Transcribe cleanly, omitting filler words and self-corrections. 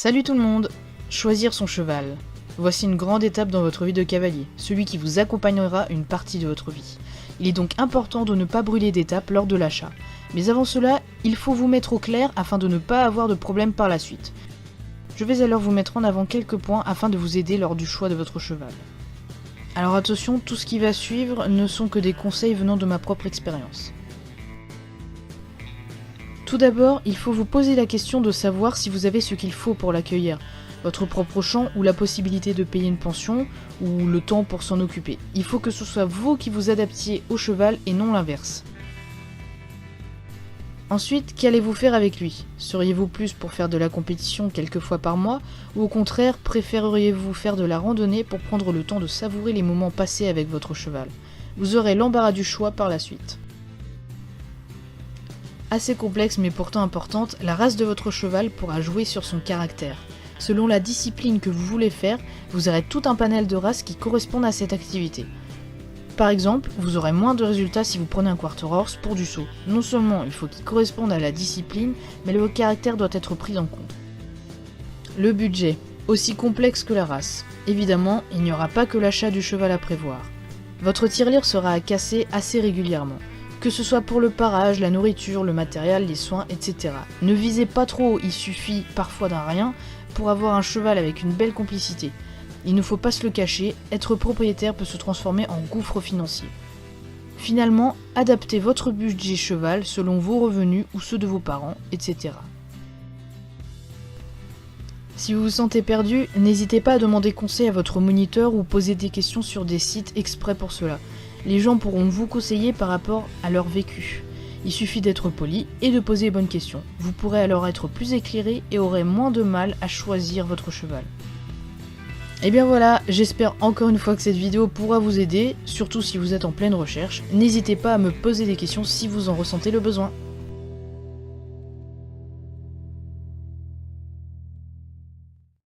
Salut tout le monde! Choisir son cheval. Voici une grande étape dans votre vie de cavalier, celui qui vous accompagnera une partie de votre vie. Il est donc important de ne pas brûler d'étapes lors de l'achat. Mais avant cela, il faut vous mettre au clair afin de ne pas avoir de problème par la suite. Je vais alors vous mettre en avant quelques points afin de vous aider lors du choix de votre cheval. Alors attention, tout ce qui va suivre ne sont que des conseils venant de ma propre expérience. Tout d'abord, il faut vous poser la question de savoir si vous avez ce qu'il faut pour l'accueillir, votre propre champ ou la possibilité de payer une pension ou le temps pour s'en occuper. Il faut que ce soit vous qui vous adaptiez au cheval et non l'inverse. Ensuite, qu'allez-vous faire avec lui? Seriez-vous plus pour faire de la compétition quelques fois par mois ou au contraire, préféreriez-vous faire de la randonnée pour prendre le temps de savourer les moments passés avec votre cheval? Vous aurez l'embarras du choix par la suite. Assez complexe mais pourtant importante, la race de votre cheval pourra jouer sur son caractère. Selon la discipline que vous voulez faire, vous aurez tout un panel de races qui correspondent à cette activité. Par exemple, vous aurez moins de résultats si vous prenez un quarter horse pour du saut. Non seulement il faut qu'il corresponde à la discipline, mais le caractère doit être pris en compte. Le budget, aussi complexe que la race. Évidemment, il n'y aura pas que l'achat du cheval à prévoir. Votre tirelire sera à casser assez régulièrement. Que ce soit pour le parage, la nourriture, le matériel, les soins, etc. Ne visez pas trop, il suffit parfois d'un rien pour avoir un cheval avec une belle complicité. Il ne faut pas se le cacher, être propriétaire peut se transformer en gouffre financier. Finalement, adaptez votre budget cheval selon vos revenus ou ceux de vos parents, etc. Si vous vous sentez perdu, n'hésitez pas à demander conseil à votre moniteur ou poser des questions sur des sites exprès pour cela. Les gens pourront vous conseiller par rapport à leur vécu. Il suffit d'être poli et de poser les bonnes questions. Vous pourrez alors être plus éclairé et aurez moins de mal à choisir votre cheval. Et bien voilà, j'espère encore une fois que cette vidéo pourra vous aider, surtout si vous êtes en pleine recherche. N'hésitez pas à me poser des questions si vous en ressentez le besoin.